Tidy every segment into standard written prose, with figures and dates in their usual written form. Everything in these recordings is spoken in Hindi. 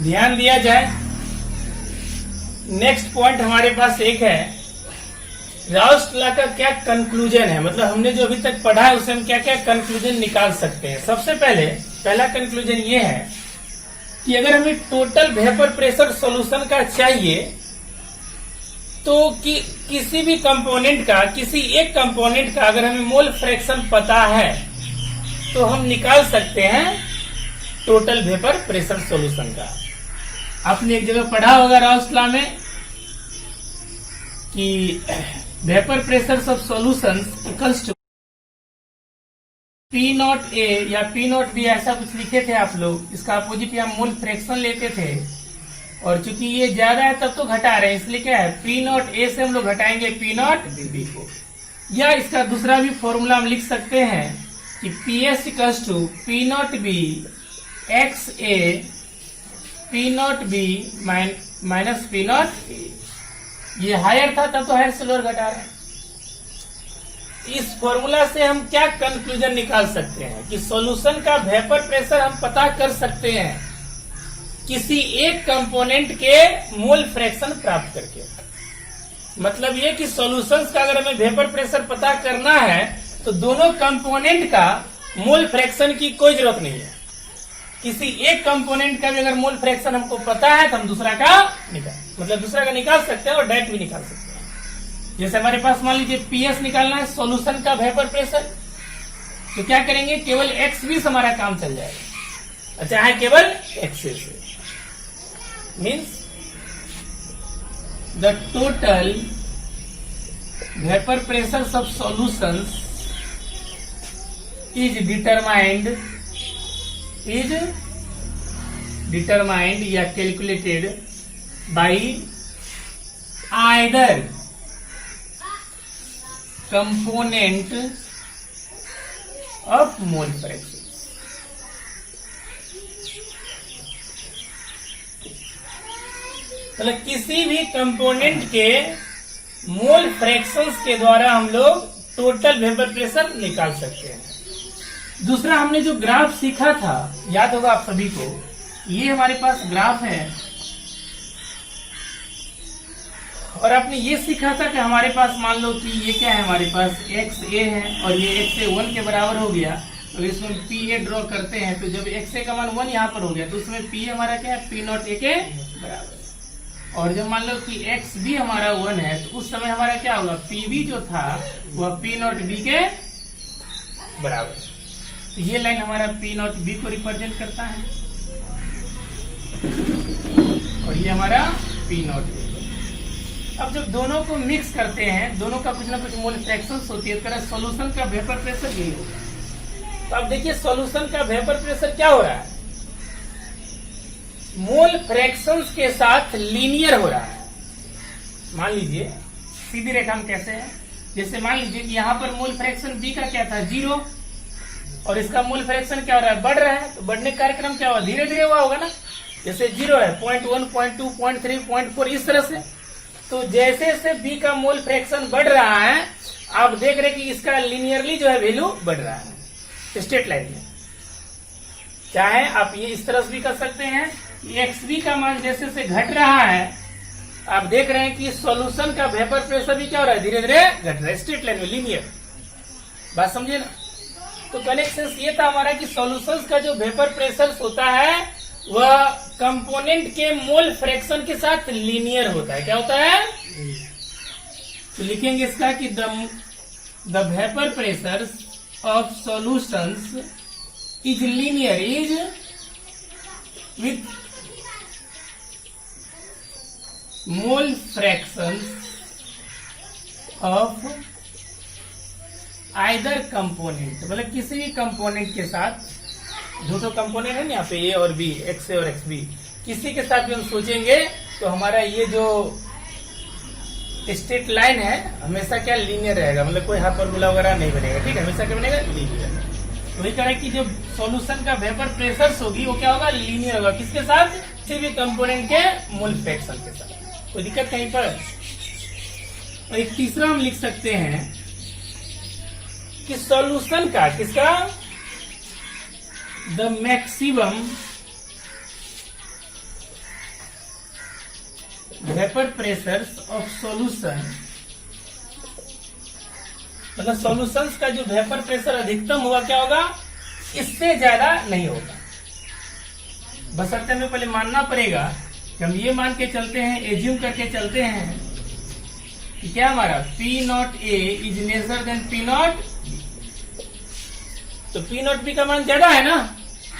ध्यान दिया जाए। नेक्स्ट पॉइंट हमारे पास एक है, राउस्ट लॉ का क्या कंक्लूजन है, मतलब हमने जो अभी तक पढ़ा है उससे हम क्या क्या कंक्लूजन निकाल सकते हैं। सबसे पहला कंक्लूजन ये है कि अगर हमें टोटल वेपर प्रेशर सॉल्यूशन का चाहिए तो किसी भी कंपोनेंट का, किसी एक कंपोनेंट का अगर हमें मोल फ्रैक्शन पता है तो हम निकाल सकते हैं टोटल वेपर प्रेशर सॉल्यूशन का। आपने एक जगह पढ़ा होगा राउस्ट लॉ में कि vapour pressure of solutions equals to P naught A या पी नॉट बी, ऐसा कुछ लिखे थे आप लोग। इसका अपोजिट या मोल फ्रैक्शन लेते थे, और चूंकि ये ज्यादा है तब तो घटा रहे हैं, इसलिए क्या है पी नॉट ए से हम लोग घटाएंगे पी नॉट बी को। या इसका दूसरा भी फॉर्मूला हम लिख सकते हैं कि P S equals to P naught B X A P naught B minus P naught A. ये हायर था तब तो हायर से लोअर घटा रहे हैं। इस फॉर्मूला से हम क्या कंक्लूजन निकाल सकते हैं कि सॉल्यूशन का वेपर प्रेशर हम पता कर सकते हैं किसी एक कंपोनेंट के मोल फ्रैक्शन प्राप्त करके। मतलब ये कि सॉल्यूशंस का अगर हमें वेपर प्रेशर पता करना है तो दोनों कंपोनेंट का मोल फ्रैक्शन की कोई जरूरत नहीं है। किसी एक कंपोनेंट का भी अगर मोल फ्रैक्शन हमको पता है तो हम दूसरा का निकाल सकते हैं और डायरेक्ट भी निकाल सकते हैं। जैसे हमारे पास मान लीजिए पीएस निकालना है सॉल्यूशन का वेपर प्रेशर, तो क्या करेंगे, केवल एक्स बी से हमारा काम चल जाएगा। अच्छा है केवल एक्स से, means the total vapour pressure of solutions is determined या calculated by either component of mole fraction. मतलब किसी भी कंपोनेंट के मोल फ्रैक्शंस के द्वारा हम लोग टोटल वेपर प्रेशर निकाल सकते हैं। दूसरा हमने जो ग्राफ सीखा था, याद होगा आप सभी को, ये हमारे पास ग्राफ है और आपने ये सीखा था कि हमारे पास मान लो कि ये क्या है, हमारे पास एक्स ए है और ये एक्स ए 1 के बराबर हो गया। तो इसमें पी ए ड्रॉ करते हैं तो जब एक्स ए का मान 1 यहाँ पर हो गया तो उसमें पी हमारा क्या है, पी नॉट ए के बराबर। और जब मान लो कि एक्स बी हमारा 1 है तो उस समय हमारा क्या होगा, पी बी जो था वह पी नॉट बी के बराबर। तो ये लाइन हमारा पी नॉट बी को रिप्रेजेंट करता है और ये हमारा पी नॉट बी। अब जब दोनों को मिक्स करते हैं, दोनों का कुछ ना कुछ मोल फ्रैक्शंस होती है, इस तरह सॉल्यूशन का वेपर प्रेशर यही होगा। तो अब देखिए सॉल्यूशन का वेपर प्रेशर क्या हो रहा है, मोल फ्रैक्शंस के साथ लीनियर हो रहा है। मान लीजिए सीधी रेखा में कैसे है, जैसे मान लीजिए कि यहाँ पर मोल फ्रैक्शन बी का क्या था 0 और इसका मोल फ्रैक्शन क्या हो रहा है, बढ़ रहा है। तो बढ़ने का कार्यक्रम क्या हुआ, धीरे धीरे हुआ होगा ना। जैसे 0 है 0.1 0.2 0.3 0.4 इस तरह से। तो जैसे जैसे बी का मोल फ्रैक्शन बढ़ रहा है आप देख रहे कि इसका लिनियरली जो है वैल्यू बढ़ रहा है स्ट्रेट लाइन में। चाहे आप ये इस तरह से भी कर सकते हैं, एक्स बी का मान जैसे जैसे घट रहा है आप देख रहे हैं कि सॉल्यूशन का वेपर प्रेशर भी क्या हो रहा है, धीरे धीरे घट रहा है स्ट्रेट लाइन में, लीनियर। बात समझे ना। तो कनेक्शन ये था हमारा कि सॉल्यूशंस का जो वेपर प्रेशर होता है वह कंपोनेंट के मोल फ्रैक्शन के साथ लीनियर होता है। क्या होता है, तो लिखेंगे इसका कि the vapour pressure of solutions is linear is with mole fraction of either component. मतलब किसी भी कंपोनेंट के साथ, दो तो कंपोनेंट है ना यहाँ पे ए और बी, एक्स ए और एक्स बी, किसी के साथ भी हम सोचेंगे तो हमारा ये जो स्ट्रेट लाइन है हमेशा क्या लीनियर रहेगा, मतलब कोई हाइपरबोला वगैरह नहीं बनेगा। ठीक है, हमेशा क्या बनेगा, लीनियर। तो वही करें कि जो सॉल्यूशन का वेपर प्रेशर होगी वो क्या होगा, लीनियर होगा। किसके साथ, किसी भी कंपोनेंट के मोल फ्रैक्शन के साथ। कोई दिक्कत कहीं पर। और एक तीसरा हम लिख सकते हैं कि सॉल्यूशन का, किसका, the maximum vapour pressure of solution, मतलब सॉल्यूशंस का जो वेपर प्रेशर अधिकतम हुआ क्या होगा, इससे ज्यादा नहीं होगा। बशर्ते हमें पहले मानना पड़ेगा कि हम ये मान के चलते हैं, एज्यूम करके चलते हैं कि क्या हमारा P naught A is lesser than P not, तो पी नॉट बी का मान ज्यादा है ना,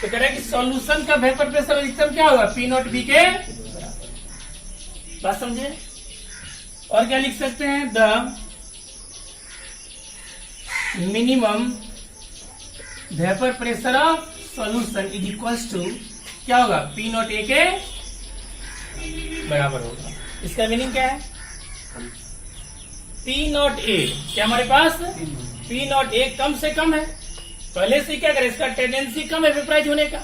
तो कह रहा है कि सॉल्यूशन का वेपर प्रेशर अधिकतम क्या होगा, पी नॉट बी के बराबर। बात समझे? और क्या लिख सकते हैं, the minimum vapour pressure of solution is equals to क्या होगा, पी नॉट ए के बराबर होगा। इसका मीनिंग क्या है, पी नॉट ए क्या हमारे पास पी नॉट ए कम से कम है, पहले से क्या करें, इसका टेंडेंसी कम है वेपराइज होने का,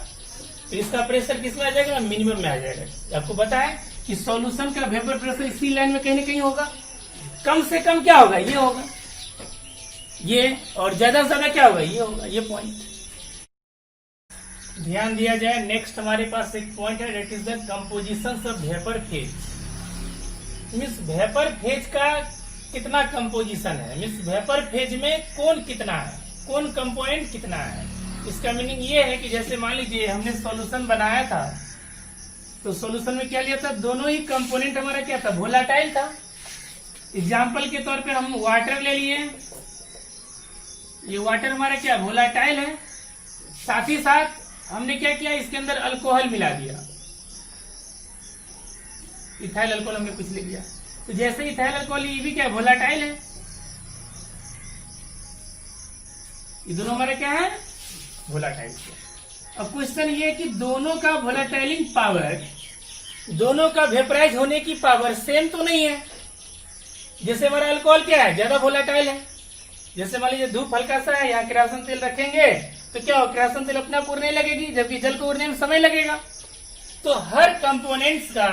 तो इसका प्रेशर किस में आ जाएगा, मिनिमम में आ जाएगा। आपको पता है कि सॉल्यूशन का वेपर प्रेशर इसी लाइन में कहीं ना कहीं होगा, कम से कम क्या होगा, ये होगा ये, और ज्यादा से ज्यादा क्या होगा, ये होगा, ये पॉइंट ध्यान दिया जाए। नेक्स्ट हमारे पास एक पॉइंट है, that is the composition of vapour phase. Means vapour phase का कितना कंपोजिशन है, मीन्स वेपर फेज में कौन कितना है, कौन कंपोनेंट कितना है। इसका मीनिंग ये है कि जैसे मान लीजिए हमने सॉल्यूशन बनाया था, तो सॉल्यूशन में क्या लिया था, दोनों ही कंपोनेंट हमारा क्या था, वोलाटाइल था। एग्जाम्पल के तौर पे हम वाटर ले लिए, ये वाटर हमारा क्या वोलाटाइल है, साथ ही साथ हमने क्या किया, इसके अंदर अल्कोहल मिला दिया, इथाइल अल्कोहल हमने कुछ ले लिया, तो जैसे इथाइल अल्कोहल ये भी क्या वोलाटाइल है, ये दोनों हमारा क्या है वोलाटाइल। अब क्वेश्चन ये कि दोनों का वोलाटाइलिंग पावर, दोनों का वेपराइज होने की पावर सेम तो नहीं है। जैसे हमारा अल्कोहल क्या है, ज्यादा वोलाटाइल है, जैसे मान लीजिए धूप हल्का सा है, यहाँ किरासन तेल रखेंगे तो क्या हो, किरासन तेल अपना उड़ने लगेगी, जबकि जल को उड़ने में समय लगेगा। तो हर कंपोनेंट्स का,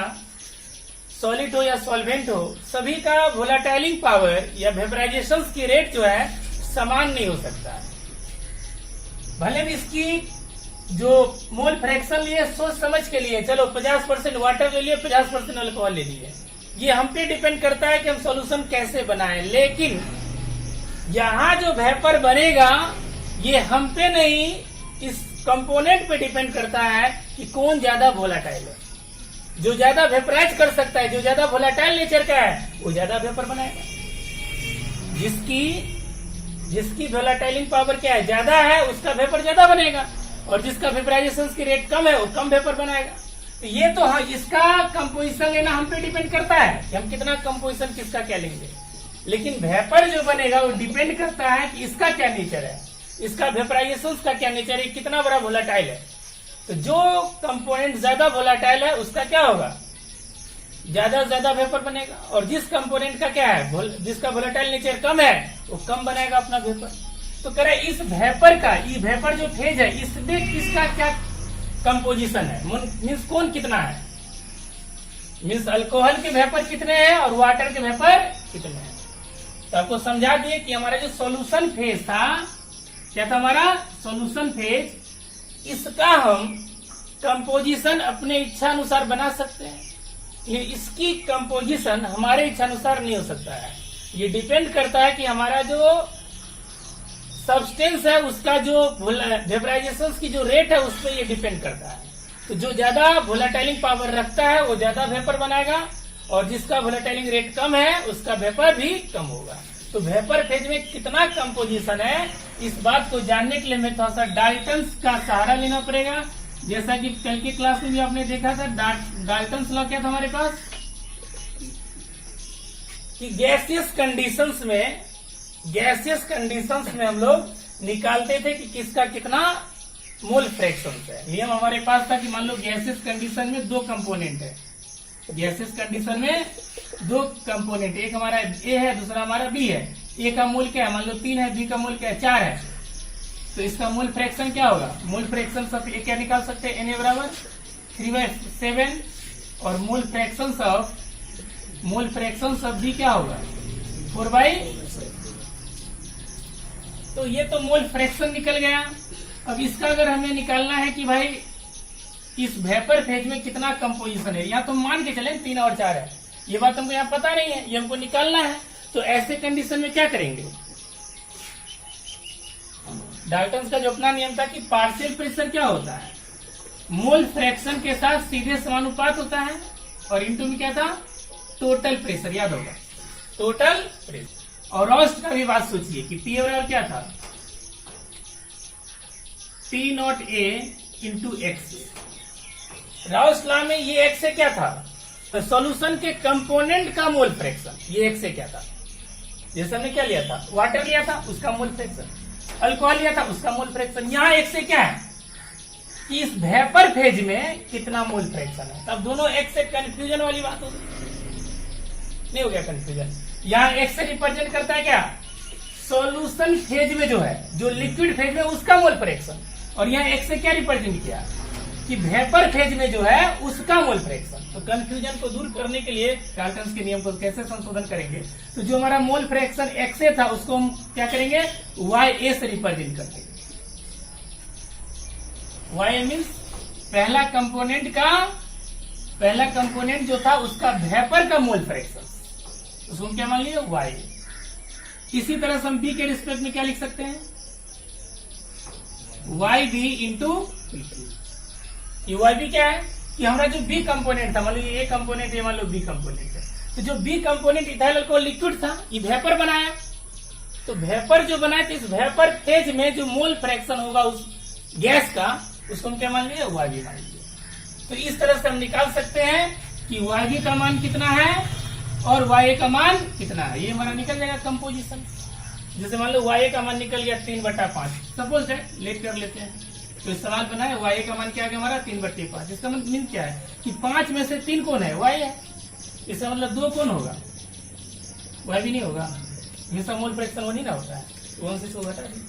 सॉलिड हो या सॉल्वेंट हो, सभी का वोलाटाइलिंग पावर या वेपराइजेशन की रेट जो है समान नहीं हो सकता है। भले भी इसकी जो मोल फ्रैक्शन लिए सोच समझ के लिए, चलो 50% वाटर ले लिए, 50% अल्कोहल ले लिए, ये हम पे डिपेंड करता है कि हम सॉल्यूशन कैसे बनाएं, लेकिन यहाँ जो वेपर बनेगा ये हम पे नहीं, इस कंपोनेंट पे डिपेंड करता है कि कौन ज्यादा वोलाटाइल है। जो ज्यादा वेपराइज कर सकता है, जो ज्यादा वोलाटाइल नेचर का है, वो ज्यादा वेपर बनाएगा। जिसकी वोलाटाइलिंग पावर क्या है, ज्यादा है, उसका वेपर ज्यादा बनेगा, और जिसका वेपराइजेशन की रेट कम है, वो कम वेपर बनाएगा। तो ये तो हाँ, इसका कंपोजिशन लेना हम पे डिपेंड करता है कि हम कितना कंपोजिशन किसका क्या लेंगे, लेकिन वेपर जो बनेगा वो डिपेंड करता है कि इसका क्या नेचर है, इसका वेपराइजेशन का क्या नेचर है, कितना बड़ा वोलाटाइल है। तो जो कंपोनेंट ज्यादा वोलाटाइल है उसका क्या होगा, ज्यादा वेपर बनेगा, और जिस कंपोनेंट का क्या है, जिसका वोलाटाइल नेचर कम है, वो कम बनाएगा अपना वेपर। तो कह रहे इस वेपर का, ये वेपर जो फेज है, इसमें किसका क्या कंपोजिशन है, मीन्स कौन कितना है, मीन्स अल्कोहल के वेपर कितने हैं और वाटर के वेपर कितने हैं। तो आपको समझा दिए कि हमारा जो सॉल्यूशन फेज था, क्या था हमारा सॉल्यूशन फेज, इसका हम कंपोजिशन अपने इच्छा अनुसार बना सकते हैं। ये इसकी कंपोजिशन हमारे इच्छा अनुसार नहीं हो सकता है, ये डिपेंड करता है कि हमारा जो सब्सटेंस है उसका जो वेपराइजेशन की जो रेट है उस पर ये डिपेंड करता है। तो जो ज्यादा वोलाटाइलिंग पावर रखता है वो ज्यादा वेपर बनाएगा, और जिसका वोलाटाइलिंग रेट कम है उसका वेपर भी कम होगा। तो वेपर फेज में कितना कंपोजिशन है, इस बात को जानने के लिए हमें थोड़ा सा डाल्टन्स का सहारा लेना पड़ेगा। जैसा कि कल की क्लास में भी आपने देखा था, डाल्टन्स लॉ क्या था हमारे पास, कि गैसियस कंडीशंस में हम लोग निकालते थे कि किसका कितना मोल फ्रैक्शन है। नियम हमारे पास था कि मान लो गैसियस कंडीशन में दो कंपोनेंट है, गैसियस कंडीशन में दो कंपोनेंट, एक हमारा ए है, दूसरा हमारा बी है। ए का मोल क्या है, मान लो 3 है, बी का मोल क्या है 4 है, तो इसका मोल फ्रैक्शन क्या होगा, मोल फ्रैक्शन सब ए क्या निकाल सकते हैं, Na बराबर 3/7, और मोल फ्रैक्शन सब बी क्या होगा 4/7। तो ये तो मोल फ्रैक्शन निकल गया। अब इसका अगर हमें निकालना है कि भाई इस वेपर फेज में कितना कंपोजिशन है, यहाँ तो मान के चले 3 और 4 है, ये बात हमको यहाँ पता नहीं है, ये हमको निकालना है। तो ऐसे कंडीशन में क्या करेंगे, डाल्टन्स का जो अपना नियम था कि पार्शियल प्रेशर क्या होता है, मोल फ्रैक्शन के साथ सीधे समानुपात होता है, और इनटू में क्या था, टोटल प्रेशर, याद होगा टोटल प्रेशर। और रॉस्ट का भी बात सोचिए कि पी बराबर क्या था, P naught A into x. Rouse law में ये एक्स से क्या था, तो सॉल्यूशन के कंपोनेंट का मोल फ्रैक्शन, ये एक्स से क्या था, जैसे हमने क्या लिया था, वाटर लिया था उसका मोल फ्रैक्शन, अल्कोहल लिया था उसका मोल फ्रैक्शन। यहाँ एक्स से क्या है कि इस वेपर फेज में कितना मोल फ्रैक्शन है। तब दोनों एक्स से कंफ्यूजन वाली बात होगी, नहीं हो गया कंफ्यूजन। यहाँ एक्स से रिप्रेजेंट करता है क्या, सॉल्यूशन फेज में जो है, जो लिक्विड फेज में उसका मोल फ्रैक्शन, और यहाँ एक्स से क्या रिप्रेजेंट किया कि वेपर फेज में जो है उसका मोल फ्रैक्शन। तो कंफ्यूजन को दूर करने के लिए डाल्टन्स के नियम को कैसे संशोधन करेंगे, तो जो हमारा मोल फ्रैक्शन एक्स से था उसको हम क्या करेंगे, वाई ए से रिप्रेजेंट कर देंगे। वाई ए मीन्स पहला कंपोनेंट जो था उसका वेपर का मोल फ्रैक्शन, उसको हम क्या मान लिए, वाई। इसी तरह से हम बी के रिस्पेक्ट में क्या लिख सकते हैं, वाई बी इंटू, ये वाई बी क्या है कि हमारा जो बी कंपोनेंट था, मान लो ये कंपोनेंट, ये मान लो बी कंपोनेंट है, तो जो B component ethyl alcohol liquid था, ये वेपर बनाया, तो वेपर जो बनाया, तो इस वेपर फेज में जो मोल फ्रैक्शन होगा उस गैस का, उसको हम क्या मान लिए, वाई बी मान लिए। तो इस तरह से हम निकाल सकते हैं कि वाई बी का मान कितना है और वाई ए का मान कितना है। ये हमारा निकल जाएगा कंपोजिशन। जैसे मान लो वाई ए का मान निकल गया 3/5, सपोज है, लेट कर लेते हैं। तो सवाल बना है वाई ए का मान क्या आ गया हमारा 3/5। इसका मतलब क्या है कि 5 में से 3 कौन है, वाई है। इसका मतलब 2 कौन होगा, वाई भी नहीं होगा। हमेशा मोल फ्रैक्शन वो नहीं ना होता है, 1 से 2 घटा दी।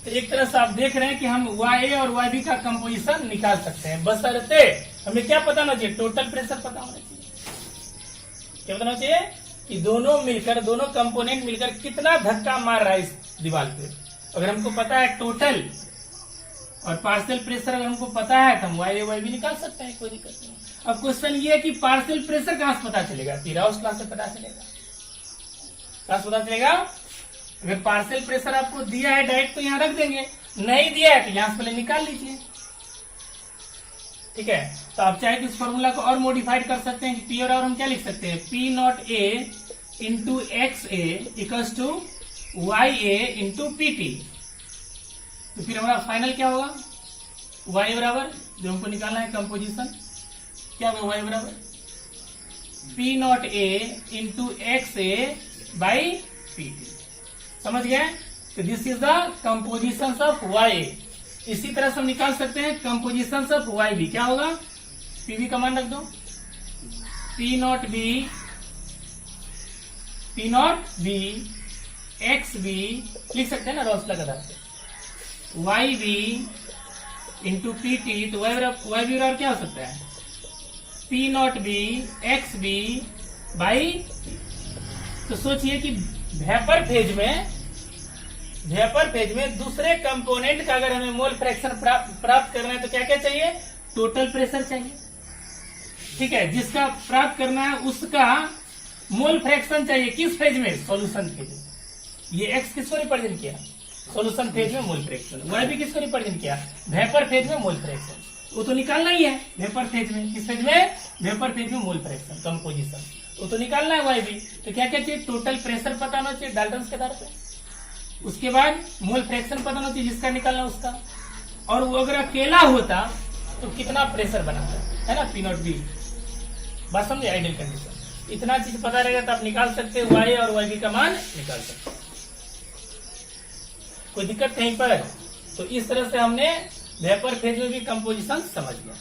तो एक तरह से आप देख रहे हैं कि हम वाई ए और वाई बी का कंपोजिशन निकाल सकते हैं, बशर्ते हमें क्या पता होना चाहिए, टोटल प्रेशर पता होना चाहिए। क्या पता होना चाहिए कि दोनों मिलकर, दोनों कंपोनेंट मिलकर कितना धक्का मार रहा है इस दीवार पे। अगर हमको पता है टोटल और पार्शियल प्रेशर अगर हमको पता है तो हम वाई ए वाई बी निकाल सकते हैं, कोई दिक्कत नहीं। अब क्वेश्चन ये है कि पार्शियल प्रेशर कहां से पता चलेगा, राउस लॉ से पता चलेगा। कहां से पता चलेगा, अगर पार्शियल प्रेशर आपको दिया है डायरेक्ट तो यहाँ रख देंगे, नहीं दिया है तो यहाँ से पहले निकाल लीजिए, ठीक है। तो आप चाहे तो इस फॉर्मूला को और मॉडिफाइड कर सकते हैं कि पी और हम क्या लिख सकते हैं, P naught A into X A equals to Y A into P T. तो फिर हमारा फाइनल क्या होगा, वाई बराबर जो हमको निकालना है कंपोजिशन, क्या होगा, वाई बराबर P naught A into X A by P T. समझ गए। तो this is the composition of Y. इसी तरह से हम निकाल सकते हैं कंपोजिशन ऑफ वाई बी। क्या होगा, पीवी का मान रख दो, P naught B X B लिख सकते हैं ना रॉस लगा आधार पे, Y B into P T. तो वाई बी बराबर क्या हो सकता है, P naught B X B by. तो सोचिए कि वेपर फेज में दूसरे कंपोनेंट का अगर हमें मोल फ्रैक्शन प्राप्त करना है तो क्या क्या चाहिए, टोटल प्रेशर चाहिए, ठीक है। जिसका प्राप्त करना है उसका मोल फ्रैक्शन चाहिए, किस फेज में, सॉल्यूशन फेज में। ये एक्स किसको रिप्रेजेंट किया, सॉल्यूशन फेज में मोल फ्रैक्शन। वाई भी किसको रिप्रेजेंट किया, वेपर फेज में मोल फ्रैक्शन। वो तो निकालना ही है वेपर फेज में, किस फेज में, वेपर फेज में मोल फ्रैक्शन कंपोजिशन, वो तो निकालना है वाई भी। तो क्या क्या चाहिए, टोटल प्रेशर पता होना चाहिए डाल्टन्स के आधार पे, उसके बाद मोल फ्रैक्शन पता होना चाहिए जिसका निकालना उसका, और वो अगर अकेला होता तो कितना प्रेशर बनाता है ना, पी नॉट बी। बात समझे, आइडियल कंडीशन। इतना चीज पता रहेगा तो आप निकाल सकते हैं वाई और वाई बी का मान निकाल सकते हैं, कोई दिक्कत कहीं पर। तो इस तरह से हमने वेपर फेज में भी कंपोजिशन समझ लिया,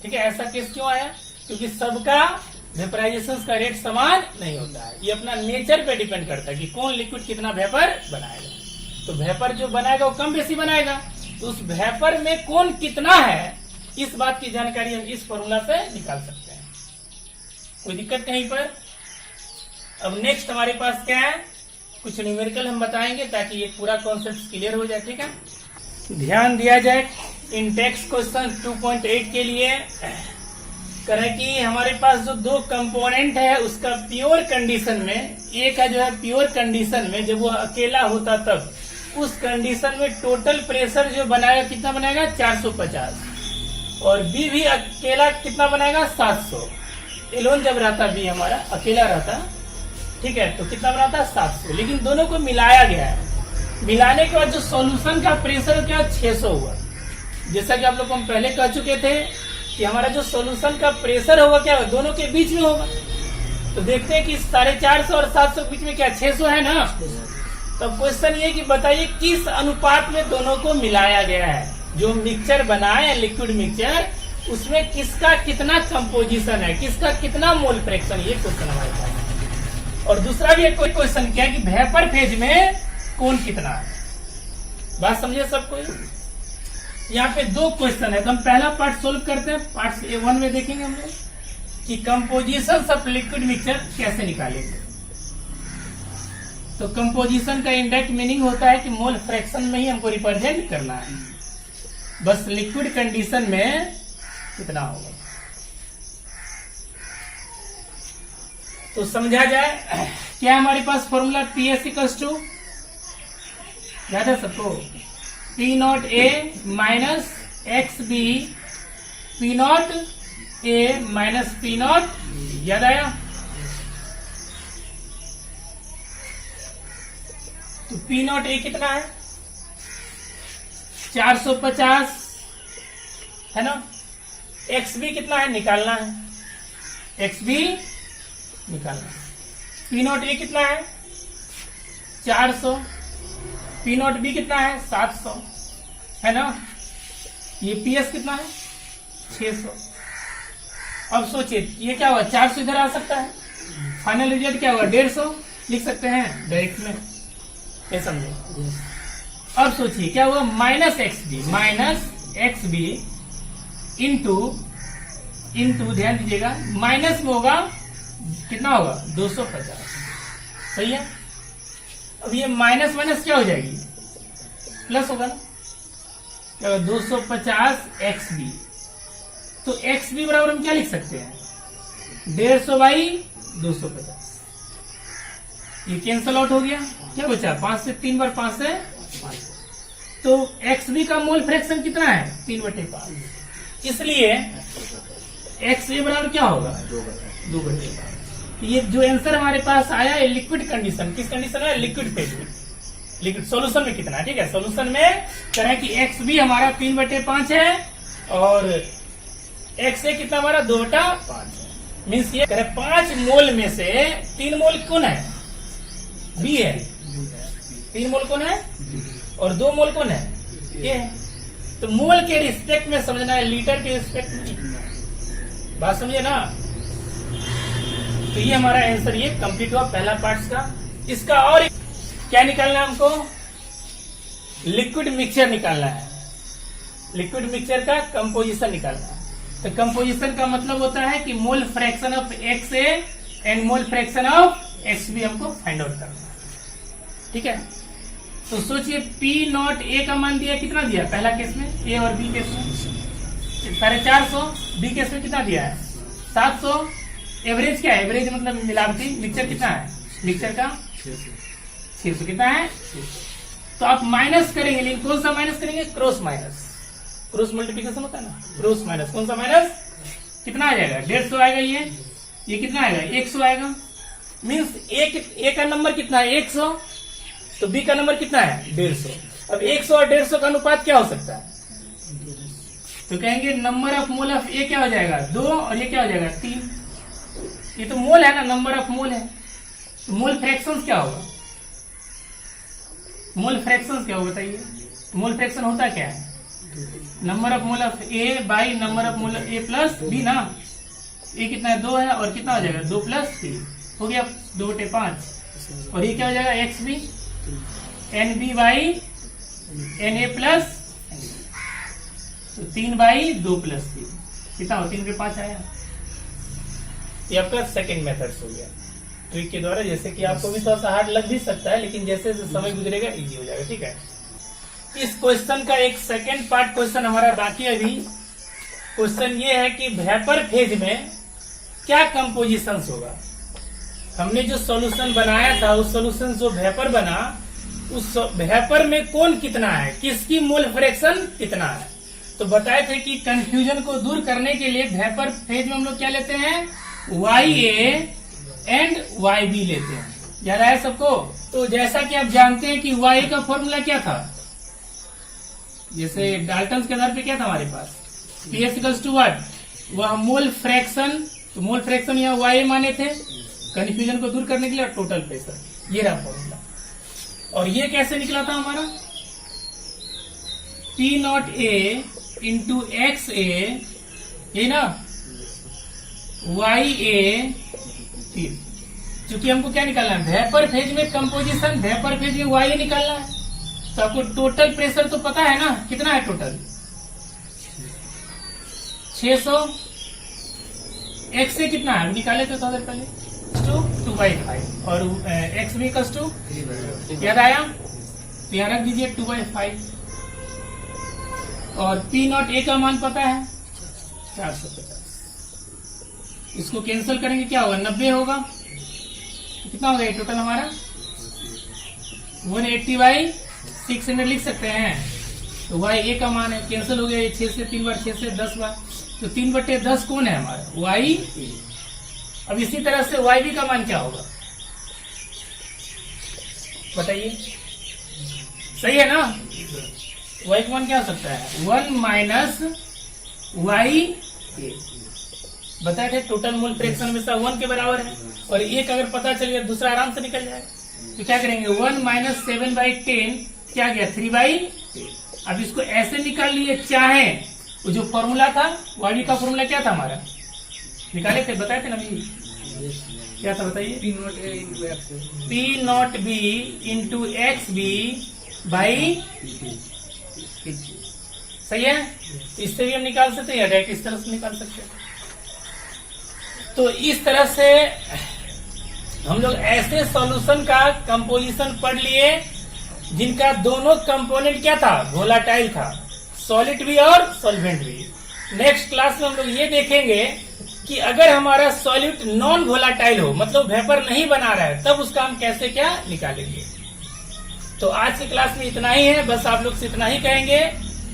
ठीक है। ऐसा केस क्यों आया, क्योंकि सबका वेपराइजेशन का रेट समान नहीं होता है, ये अपना नेचर पे डिपेंड करता है कि कौन लिक्विड कितना वेपर बनाएगा। तो वेपर जो बनाएगा वो कम बेसी बनाएगा, तो उस वेपर में कौन कितना है, इस बात की जानकारी हम इस फॉर्मूला से निकाल सकते हैं, कोई दिक्कत कहीं पर। अब नेक्स्ट हमारे पास क्या है, कुछ न्यूमेरिकल हम बताएंगे ताकि ये पूरा कॉन्सेप्ट क्लियर हो जाए, ठीक है। ध्यान दिया जाए इन टेक्स्ट क्वेश्चन 2.8 के लिए कह रहे कि हमारे पास जो दो कंपोनेंट है उसका प्योर कंडीशन में, एक है जो है प्योर कंडीशन में जब वो अकेला होता तब, उस कंडीशन में टोटल प्रेशर जो बनाएगा कितना बनाएगा 450, और बी भी अकेला कितना बनाएगा 700। एलोन जब रहता बी हमारा अकेला रहता, ठीक है, तो कितना बनाता 700, लेकिन दोनों को मिलाया गया है। मिलाने के बाद जो सॉल्यूशन का प्रेशर क्या 600 हुआ। जैसा कि आप लोग को हम पहले कह चुके थे कि हमारा जो सॉल्यूशन का प्रेशर होगा क्या दोनों के बीच में होगा। तो देखते हैं कि 450 और 700 के बीच में क्या 600 है ना। तो क्वेश्चन ये कि बताइए किस अनुपात में दोनों को मिलाया गया है। जो मिक्सचर बना है लिक्विड मिक्सचर उसमें किसका कितना कंपोजिशन है, किसका कितना मोल फ्रैक्शन, ये क्वेश्चन हमारे पास। और दूसरा भी एक क्वेश्चन क्या है कि वेपर फेज में कौन कितना है। बात समझिए सबको। यहाँ पे दो क्वेश्चन है तो हम पहला पार्ट सोल्व करते हैं। पार्ट A1 में देखेंगे हम लोग कि कंपोजिशन ऑफ लिक्विड मिक्सचर कैसे निकालेंगे। तो कंपोजिशन का इनडायरेक्ट मीनिंग होता है कि मोल फ्रैक्शन में ही हमको रिप्रेजेंट करना है, बस लिक्विड कंडीशन में कितना होगा। तो समझा जाए क्या हमारे पास फॉर्मूला PS इक्वल्स टू याद है सबको, P0A minus XB, P0A minus P0, याद आया। तो P0A कितना है 450 है ना। XB कितना है निकालना है, XB निकालना है। P0A कितना है 400, P0B कितना है 700 है ना। ये PS कितना है 600। अब सोचिए ये क्या हुआ 400 इधर आ सकता है, फाइनल रिजल्ट क्या हुआ 150 लिख सकते हैं डायरेक्ट में, ये समझे। अब सोचिए क्या हुआ माइनस XB इंटू ध्यान दीजिएगा माइनस में होगा कितना होगा 250, सही है। अब ये माइनस माइनस क्या हो जाएगी प्लस होगा ना, क्या होगा 250 XB। तो XB बराबर हम क्या लिख सकते हैं 150 बाई 250, ये कैंसल आउट हो गया, क्या बचा 5 से 3 बार 5 से 5। तो XB का मोल फ्रैक्शन कितना है 3/5, इसलिए XB बराबर क्या होगा 2/5। ये जो आंसर हमारे पास आया है लिक्विड कंडीशन, किस कंडीशन है लिक्विड फेज में, लिक्विड सॉल्यूशन में कितना, ठीक है। सॉल्यूशन में करें कि XB हमारा 3/5 है और XA कितना हमारा 2/5 मीन्स ये करें 5 मोल में से 3 मोल कौन है B है, 3 मोल कौन है और 2 मोल कौन है ये है। तो मोल के रिस्पेक्ट में समझना है, लीटर के रिस्पेक्ट में, बात समझे ना। तो ये हमारा आंसर ये कंप्लीट हुआ पहला पार्ट का। इसका और क्या निकालना है हमको, लिक्विड मिक्सचर निकालना है, लिक्विड मिक्सचर का कंपोजिशन निकालना है। तो कंपोजिशन का मतलब होता है कि mole fraction of XA and mole fraction of XB हमको फाइंड आउट करना है, ठीक है। तो सोचिए P0A का मान दिया कितना दिया पहला केस में, A और B केस में 450, B केस में कितना दिया है 700। एवरेज क्या है, एवरेज मतलब मिलावटी मिक्सचर कितना है, मिक्सचर का 600 कितना है। तो आप माइनस करेंगे, लेकिन कौन सा माइनस करेंगे क्रॉस माइनस, क्रॉस मल्टीप्लिकेशन होता है ना, क्रॉस माइनस, कौन सा माइनस कितना आ जाएगा 150 आएगा, ये कितना आएगा 100 आएगा। मीन्स A का नंबर कितना है 100, तो B का नंबर कितना है 150। अब 100 और 150 का अनुपात क्या हो सकता है, तो कहेंगे number of mole of A क्या हो जाएगा 2 और ये क्या हो जाएगा 3। ये तो मोल है ना, नंबर ऑफ मोल है, तो मोल फ्रैक्शन क्या होगा, मोल फ्रैक्शन क्या होगा बताइए। मोल फ्रैक्शन होता क्या है number of mole of A by number of mole of A plus B ना। A कितना है 2 है और कितना हो जाएगा 2 + 3 हो गया 2/5, और ये क्या हो जाएगा XB NB by NA plus 3 by 2 + 3 कितना हो 3/5 आया। ये आपका सेकंड मेथड हो गया ट्रिक के द्वारा, जैसे कि आपको भी थोड़ा सा हार्ड लग भी सकता है, लेकिन जैसे समय गुजरेगा इजी हो जाएगा, ठीक है। इस क्वेश्चन का एक सेकंड पार्ट क्वेश्चन हमारा बाकी है अभी। क्वेश्चन ये है कि वेपर फेज में क्या कंपोजिशन होगा। हमने जो सॉल्यूशन बनाया था, उस सॉल्यूशन जो वेपर बना, उस वेपर में कौन कितना है, किसकी मोल फ्रैक्शन कितना है। तो बताए थे कि कंफ्यूजन को दूर करने के लिए वेपर फेज में हम लोग क्या लेते हैं, YA एंड YB लेते हैं। याद आया सबको। तो जैसा कि आप जानते हैं कि YA का फॉर्मूला क्या था, जैसे डाल्टन के आधार पे क्या था हमारे पास, PS इक्वल्स टू व्हाट, वह मोल फ्रैक्शन। तो मोल फ्रैक्शन यहाँ YA माने थे कंफ्यूजन को दूर करने के लिए, टोटल प्रेशर, ये रहा फॉर्मूला। और ये कैसे निकला था हमारा, P0A इंटू XA, ये ना YA। फिर चूंकि हमको क्या निकालना है, वेपर फेज में कंपोजिशन, वेपर फेज में YA निकालना है। तो आपको टोटल प्रेशर तो पता है ना, कितना है टोटल, 600। XA कितना है निकाले थे थोड़ा देर पहले, 2/5, और XB इक्वल्स टू, याद आया, तो यहाँ रख दीजिए 2/5। और P0A का मान पता है 450। इसको कैंसिल करेंगे क्या होगा, 90 होगा। कितना होगा ये टोटल हमारा, 180/600 लिख सकते हैं। तो YA का मान है, कैंसिल हो गया, 6 से 3 बार, 6 से 10 बार, तो 3/10 कौन है हमारा, YA। अब इसी तरह से YB का मान क्या होगा बताइए, सही है ना। Y का मान क्या हो सकता है, 1 माइनस YA। बताए थे टोटल मोल फ्रैक्शन हमेशा 1 के बराबर है, और एक अगर पता चल गया दूसरा आराम से निकल जाएगा। तो क्या करेंगे, 1 माइनस 7/10 क्या गया, 3/10। अब इसको ऐसे निकाल लिए, चाहे वो जो फॉर्मूला था, YB का फॉर्मूला क्या था हमारा, निकाले थे, बताए थे ना भी, क्या था बताइए, P0B इंटू XB बाई, सही है। इससे भी हम निकाल सकते हैं या डायरेक्ट इस तरह से निकाल सकते हैं। तो इस तरह से हम लोग ऐसे सॉल्यूशन का कंपोजिशन पढ़ लिए जिनका दोनों कंपोनेंट क्या था, वोलाटाइल था, सॉलिड भी और सॉल्वेंट भी। नेक्स्ट क्लास में हम लोग ये देखेंगे कि अगर हमारा सॉलिड नॉन वोलाटाइल हो, मतलब वेपर नहीं बना रहा है, तब उसका हम कैसे क्या निकालेंगे। तो आज की क्लास में इतना ही है, बस आप लोग से इतना ही कहेंगे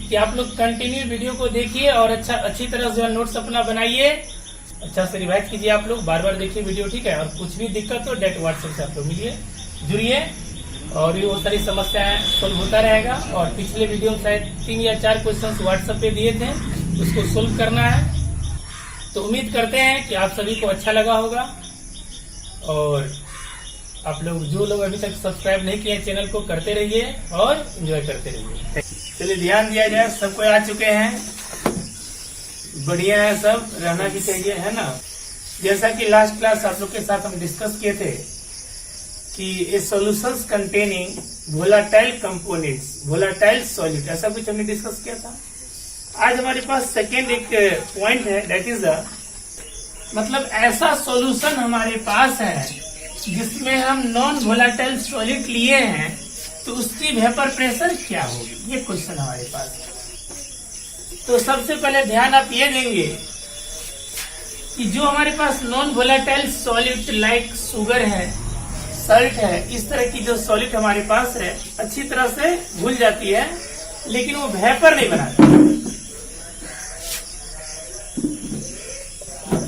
कि आप लोग कंटिन्यू वीडियो को देखिए और अच्छी तरह से नोट्स अपना बनाइए, अच्छा से रिवाइज कीजिए, आप लोग बार बार देखिए वीडियो, ठीक है। और कुछ भी दिक्कत हो डायरेक्ट व्हाट्सएप से आप लोग मिलिए, जुड़िए, और ये वो सारी समस्याएं सोल्व होता रहेगा। और पिछले वीडियो में शायद 3 या 4 क्वेश्चन व्हाट्सएप पे दिए थे, उसको सोल्व करना है। तो उम्मीद करते हैं कि आप सभी को अच्छा लगा होगा, और आप लोग जो लोग अभी तक सब्सक्राइब नहीं किए चैनल को करते रहिए और एंजॉय करते रहिए। चलिए ध्यान दिया जाए, सबको आ चुके हैं, बढ़िया है, सब रहना भी चाहिए, है ना। जैसा कि लास्ट क्लास आप लोग के साथ हम डिस्कस किए थे कि a solutions containing volatile components, volatile solid, ऐसा कुछ हमने डिस्कस किया था। आज हमारे पास सेकेंड एक पॉइंट है, दैट इज द, मतलब ऐसा सॉल्यूशन हमारे पास है जिसमें हम नॉन वोलाटाइल सॉलिड लिए हैं, तो उसकी वेपर प्रेशर क्या होगी, ये क्वेश्चन हमारे पास है। तो सबसे पहले ध्यान आप ये देंगे कि जो हमारे पास non volatile solid like sugar है, सल्ट है, इस तरह की जो सॉलिड हमारे पास है, अच्छी तरह से घुल जाती है, लेकिन वो वेपर नहीं बनाती।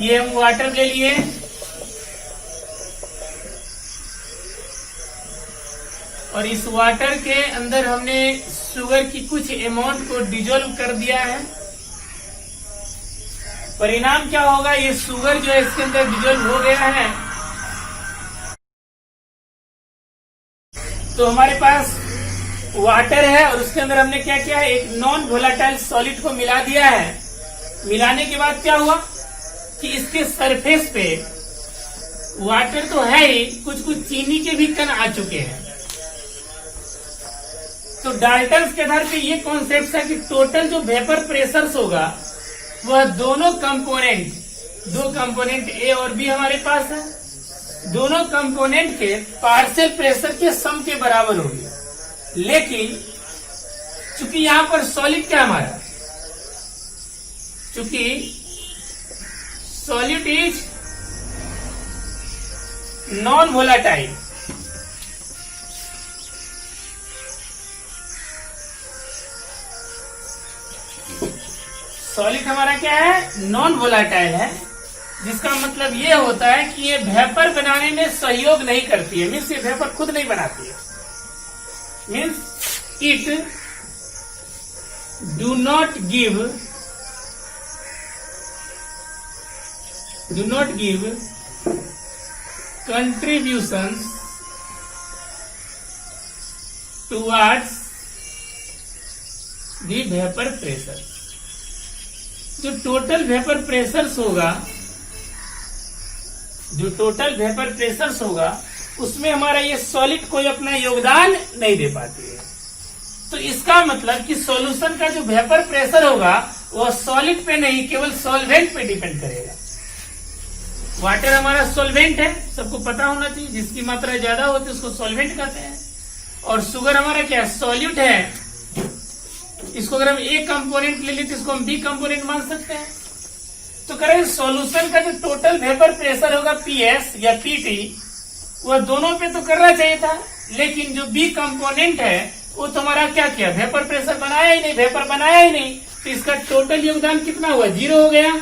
ये हम वाटर ले लिए, और इस वाटर के अंदर हमने शुगर की कुछ अमाउंट को डिजोल्व कर दिया है। परिणाम क्या होगा, ये शुगर जो है इसके अंदर डिजोल्व हो गया है, तो हमारे पास वाटर है और उसके अंदर हमने क्या किया है, एक नॉन वोलाटाइल सॉलिड को मिला दिया है। मिलाने के बाद क्या हुआ कि इसके सरफेस पे वाटर तो है ही, कुछ कुछ चीनी के भी कण आ चुके हैं। तो डाल्टन के आधार पे ये कॉन्सेप्ट है कि टोटल जो वेपर प्रेशर होगा वह दोनों कंपोनेंट, दो कंपोनेंट ए और बी हमारे पास है, दोनों कंपोनेंट के पार्शियल प्रेशर के सम के बराबर होगी। लेकिन चूंकि यहाँ पर सॉलिड क्या हमारा चूंकि solute is non volatile, solid हमारा क्या है, नॉन वोलाटाइल है, जिसका मतलब ये होता है कि ये वेपर बनाने में सहयोग नहीं करती है, मीन्स ये वेपर खुद नहीं बनाती है, means it do not give contributions towards the vapor pressure। जो टोटल वेपर प्रेशर होगा उसमें हमारा ये सॉलिड कोई अपना योगदान नहीं दे पाती है। तो इसका मतलब कि सॉल्यूशन का जो वेपर प्रेशर होगा वो सॉलिड पे नहीं, केवल सॉल्वेंट पे डिपेंड करेगा। वाटर हमारा सॉल्वेंट है, सबको पता होना चाहिए, जिसकी मात्रा ज्यादा होती है उसको सॉल्वेंट कहते हैं। और शुगर हमारा क्या है, सॉल्यूट है, इसको अगर हम ए कंपोनेंट ले लेते इसको हम बी कंपोनेंट मान सकते हैं। तो करें सॉल्यूशन का जो टोटल वेपर प्रेशर होगा पीएस या पीटी, वह दोनों पे तो करना चाहिए था, लेकिन जो बी कंपोनेंट है वो तुम्हारा क्या किया, वेपर प्रेशर बनाया ही नहीं, वेपर बनाया ही नहीं, तो इसका टोटल योगदान कितना हुआ, 0 हो गया।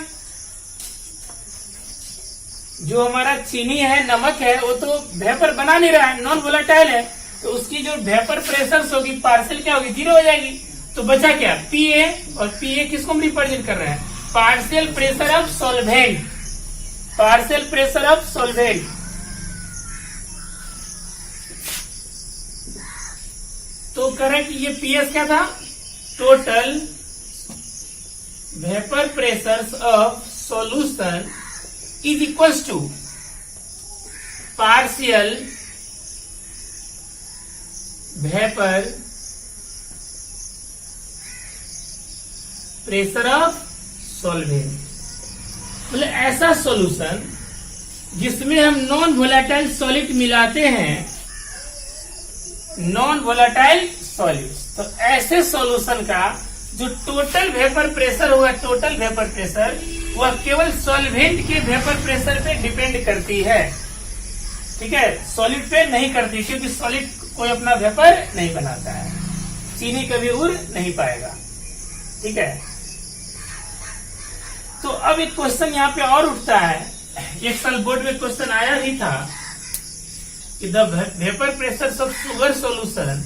जो हमारा चीनी है, नमक है, वो तो वेपर बना नहीं रहा है, नॉन वोलेटाइल है, तो उसकी जो वेपर प्रेशर होगी पार्शियल क्या होगी, 0 हो जाएगी। तो बचा क्या, पीए, और पीए किसको हम रिप्रेजेंट कर रहे हैं, partial pressure of solvent, partial pressure of solvent. तो करें कि ये पीएस क्या था, total vapour pressure of solution is equals to partial vapor pressure of solvent। मतलब ऐसा सॉल्यूशन जिसमें हम नॉन वोलेटाइल सॉलिड मिलाते हैं, नॉन वोलेटाइल सॉलिड, तो ऐसे सॉल्यूशन का जो टोटल वेपर प्रेशर होगा, टोटल वेपर प्रेशर वह केवल सॉल्वेंट के वेपर प्रेशर पे डिपेंड करती है, ठीक है, सॉलिड पे नहीं करती, क्योंकि सॉलिड कोई अपना वेपर नहीं बनाता है, चीनी कभी उड़ नहीं पाएगा, ठीक है। तो अब एक क्वेश्चन यहाँ पे और उठता है, एक साल बोर्ड में क्वेश्चन आया ही था कि the vapour pressure of sugar solution,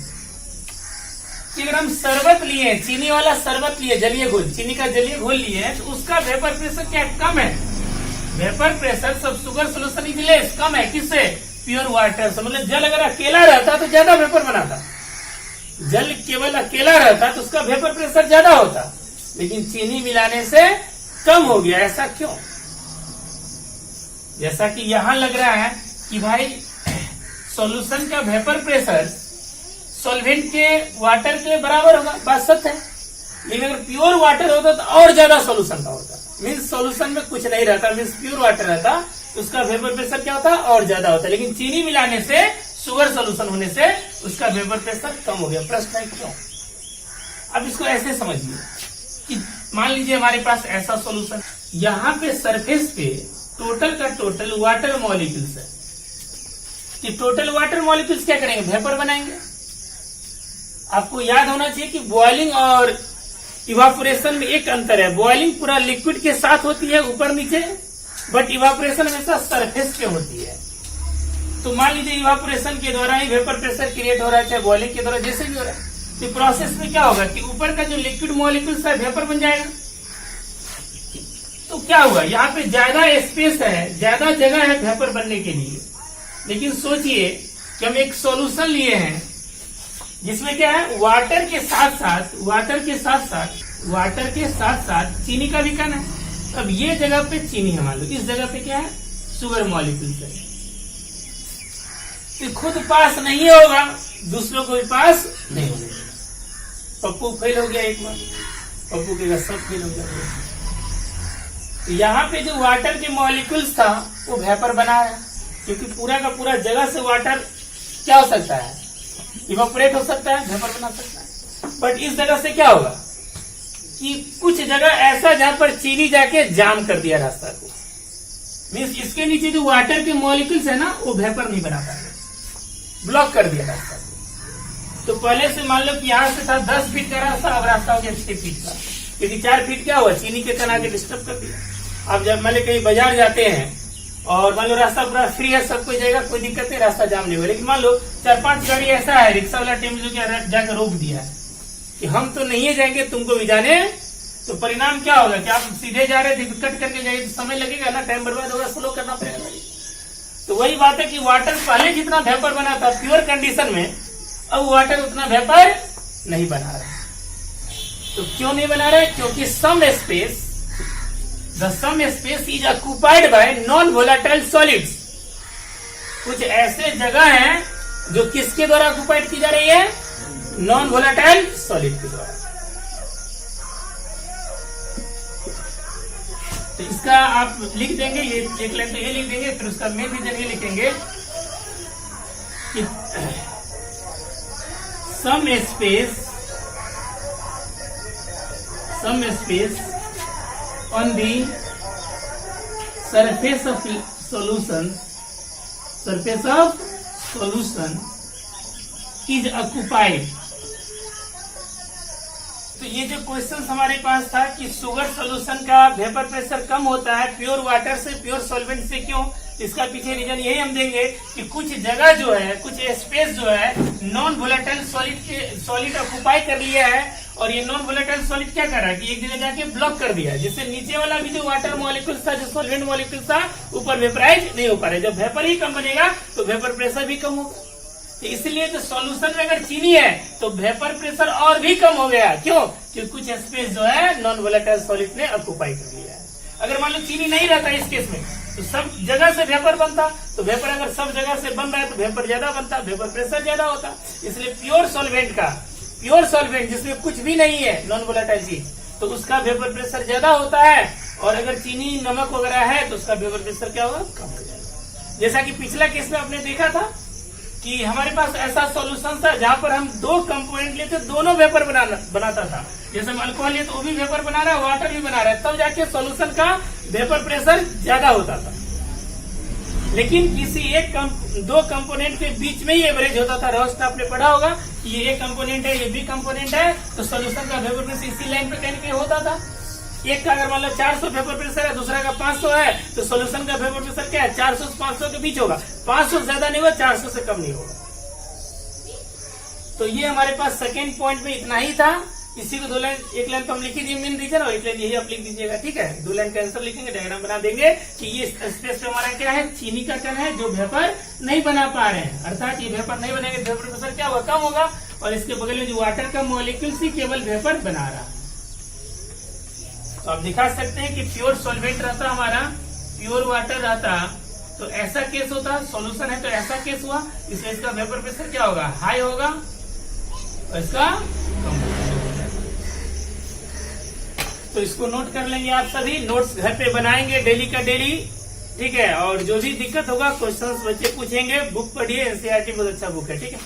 कि अगर हम शरबत लिए, चीनी वाला शरबत लिए, जलीय घोल, चीनी का जलीय घोल लिए, तो उसका वेपर प्रेशर क्या कम है, वेपर प्रेशर सब शुगर सोल्यूशन इज लेस, कम है, किससे, प्योर वाटर से। मतलब जल अगर अकेला रहता तो ज्यादा वेपर बनाता, जल केवल अकेला रहता तो उसका वेपर प्रेशर ज्यादा होता, लेकिन चीनी मिलाने से कम हो गया। ऐसा क्यों, जैसा कि यहां लग रहा है कि भाई सॉल्यूशन का वेपर प्रेशर सॉल्वेंट के वाटर के बराबर होगा, बात सच है, लेकिन अगर प्योर वाटर होता तो और ज्यादा सॉल्यूशन का होता, मीन्स सॉल्यूशन में कुछ नहीं रहता, मीन्स प्योर वाटर रहता तो उसका वेपर प्रेशर क्या होता, और ज्यादा होता, लेकिन चीनी मिलाने से, शुगर सॉल्यूशन होने से उसका वेपर प्रेशर कम हो गया। प्रश्न है क्यों। अब इसको ऐसे समझिए कि मान लीजिए हमारे पास ऐसा सॉल्यूशन, यहाँ पे सरफेस पे टोटल का टोटल वाटर मॉलिक्यूल्स है, कि टोटल वाटर मॉलिक्यूल्स क्या करेंगे, वेपर बनाएंगे। आपको याद होना चाहिए कि बॉइलिंग और इवापोरेशन में एक अंतर है, बॉइलिंग पूरा लिक्विड के साथ होती है ऊपर नीचे, बट इवापोरेशन हमेशा सरफेस पे होती है। तो मान लीजिए इवापोरेशन के द्वारा ही वेपर प्रेशर क्रिएट हो रहा है, चाहे बॉइलिंग के द्वारा जैसे भी हो रहा है, तो प्रोसेस में क्या होगा कि ऊपर का जो लिक्विड मॉलिक्यूल्स है वेपर बन जाएगा। तो क्या हुआ, यहाँ पे ज्यादा स्पेस है, ज्यादा जगह है वेपर बनने के लिए, लेकिन सोचिए कि हम एक सॉल्यूशन लिए हैं जिसमें क्या है, वाटर के साथ साथ चीनी का भी कण है। अब ये जगह पे चीनी है, मान लो इस जगह पे क्या है, शुगर मॉलिक्यूल है, तो खुद पास नहीं होगा, दूसरों को भी पास नहीं होगा। पप्पू फेल हो गया एक बार, पप्पू के सब फेल हो गया। तो यहाँ पे जो वाटर के मॉलिक्यूल्स था वो वेपर बना है, क्योंकि पूरा का पूरा जगह से वाटर क्या हो सकता है, इवापोरेट हो सकता है, वेपर बना सकता है। बट इस जगह से क्या होगा, कि कुछ जगह ऐसा जहां पर चीनी जाके जाम कर दिया रास्ता को, मीन्स इसके नीचे जो वाटर के मॉलिक्यूल्स है ना वो वेपर नहीं बना पा रहे, ब्लॉक कर दिया रास्ता को। तो पहले से मान लो कि यहाँ से था 10 फीट का रास्ता, अब रास्ता हो गया 6 फीट का, क्योंकि 4 फीट क्या हुआ, चीनी के कण आके डिस्टर्ब कर दिया। अब जब मान लो कहीं बाजार जाते हैं और मान लो रास्ता पूरा फ्री है, सब कोई जाएगा, कोई दिक्कत नहीं, रास्ता जाम नहीं हुआ। लेकिन मान लो 4-5 गाड़ी ऐसा है, रिक्शा वाला टेम्पो जो क्या जाकर रोक दिया है कि हम तो नहीं जाएंगे, तुमको भी जाने, तो परिणाम क्या होगा कि आप सीधे जा रहे थे, कट करके जाइए तो समय लगेगा ना, टाइम बर्बाद होगा, स्लो करना पड़ेगा। तो वही बात है कि वाटर पहले जितना वेपर बना था प्योर कंडीशन में, अब वाटर उतना वेपर नहीं बना रहा। तो क्यों नहीं बना रहा है? क्योंकि some space is occupied by non volatile solids. कुछ ऐसे जगह हैं जो किसके द्वारा ऑक्युपाइड की जा रही है? नॉन वोलेटाइल सॉलिड के द्वारा। तो इसका आप लिख देंगे, ये एक लाइन तो ये लिख देंगे, फिर उसका मेन रीजन ये लिखेंगे कि some space on the surface of solution is occupied. तो ये जो क्वेश्चन हमारे पास था कि शुगर सॉल्यूशन का वेपर प्रेशर कम होता है प्योर वाटर से, प्योर सॉल्वेंट से, क्यों? इसका पीछे रीजन यही हम देंगे कि कुछ जगह जो है, कुछ स्पेस जो है नॉन वोलेटाइल सॉलिड ऑक्युपाई कर लिया है, और ये नॉन वोलेटाइल सॉलिड क्या कर रहा है कि एक जगह जाके ब्लॉक कर दिया, जिससे नीचे वाला भी जो वाटर मॉलिक्यूल्स था, जो सॉल्वेंट मॉलिक्यूल्स था, ऊपर वेपराइज नहीं हो पा रहे। जब वेपर ही कम बनेगा तो वेपर प्रेशर भी कम होगा। तो इसलिए तो सॉल्यूशन में अगर चीनी है तो वेपर प्रेशर और भी कम हो गया। क्यों? क्योंकि कुछ स्पेस जो है नॉन वोलेटाइल सॉलिड ने ऑक्युपाई कर लिया है। अगर मान लो चीनी नहीं रहता इस केस में तो सब जगह से वेपर बनता, तो वेपर अगर सब जगह से बन रहा है तो वेपर ज्यादा बनता, वेपर प्रेशर ज्यादा होता। इसलिए प्योर सॉल्वेंट जिसमें कुछ भी नहीं है, नॉन वोलेटाइल चीज, तो उसका वेपर प्रेशर ज्यादा होता है, और अगर चीनी नमक वगैरह है तो उसका वेपर प्रेशर क्या होगा? कम हो जाएगा। जैसा कि पिछला केस में आपने देखा था कि हमारे पास ऐसा सॉल्यूशन था जहां पर हम 2 कंपोनेंट लेते, दोनों वेपर बनाता था। जैसे हम अल्कोहल ले तो वो भी वेपर बना रहा है, वाटर भी बना रहा है, तब जाके सॉल्यूशन का वेपर प्रेशर ज्यादा होता था। लेकिन किसी दो कंपोनेंट के बीच में ही एवरेज होता था। रोस्ट आपने पढ़ा होगा कि ये A कंपोनेंट है, ये B कंपोनेंट है, तो सॉल्यूशन का वेपर प्रेशर इसी लाइन पे कहीं होता था। एक का अगर मान लो 400 वेपर प्रेशर है, दूसरा का 500 है, तो सॉल्यूशन का वेपर प्रेशर क्या है? 400 से 500 के बीच होगा। 500 ज्यादा नहीं होगा, 400 से कम नहीं होगा। तो ये हमारे पास सेकेंड पॉइंट में इतना ही था। इसी को 2 लाइन, एक लाइन तो हम लिख दीजिए मेन रीजन, और एक लाइन यही आप लिख दीजिएगा, ठीक है। 2 लाइन का आंसर लिखेंगे, डायग्राम बना देंगे कि ये स्पेस पे हमारा क्या है? चीनी का कण है जो वेपर नहीं बना पा रहे हैं, अर्थात ये वेपर नहीं बनेंगे, वेपर प्रेशर क्या होगा? कम होगा। और इसके बगल में जो वाटर का मॉलिक्यूल ही केवल वेपर बना रहा है। तो आप दिखा सकते हैं कि प्योर सॉल्वेंट रहता हमारा, प्योर वाटर रहता तो ऐसा केस होता, सॉल्यूशन है तो ऐसा केस हुआ, इसलिए इसका वेपर प्रेशर क्या होगा? हाई होगा, और इसका कम होगा। तो इसको नोट कर लेंगे आप सभी, नोट्स घर पे बनाएंगे डेली का डेली, ठीक है। और जो भी दिक्कत होगा क्वेश्चंस बच्चे पूछेंगे, बुक पढ़िए, एनसीईआरटी बहुत अच्छा बुक है, ठीक है।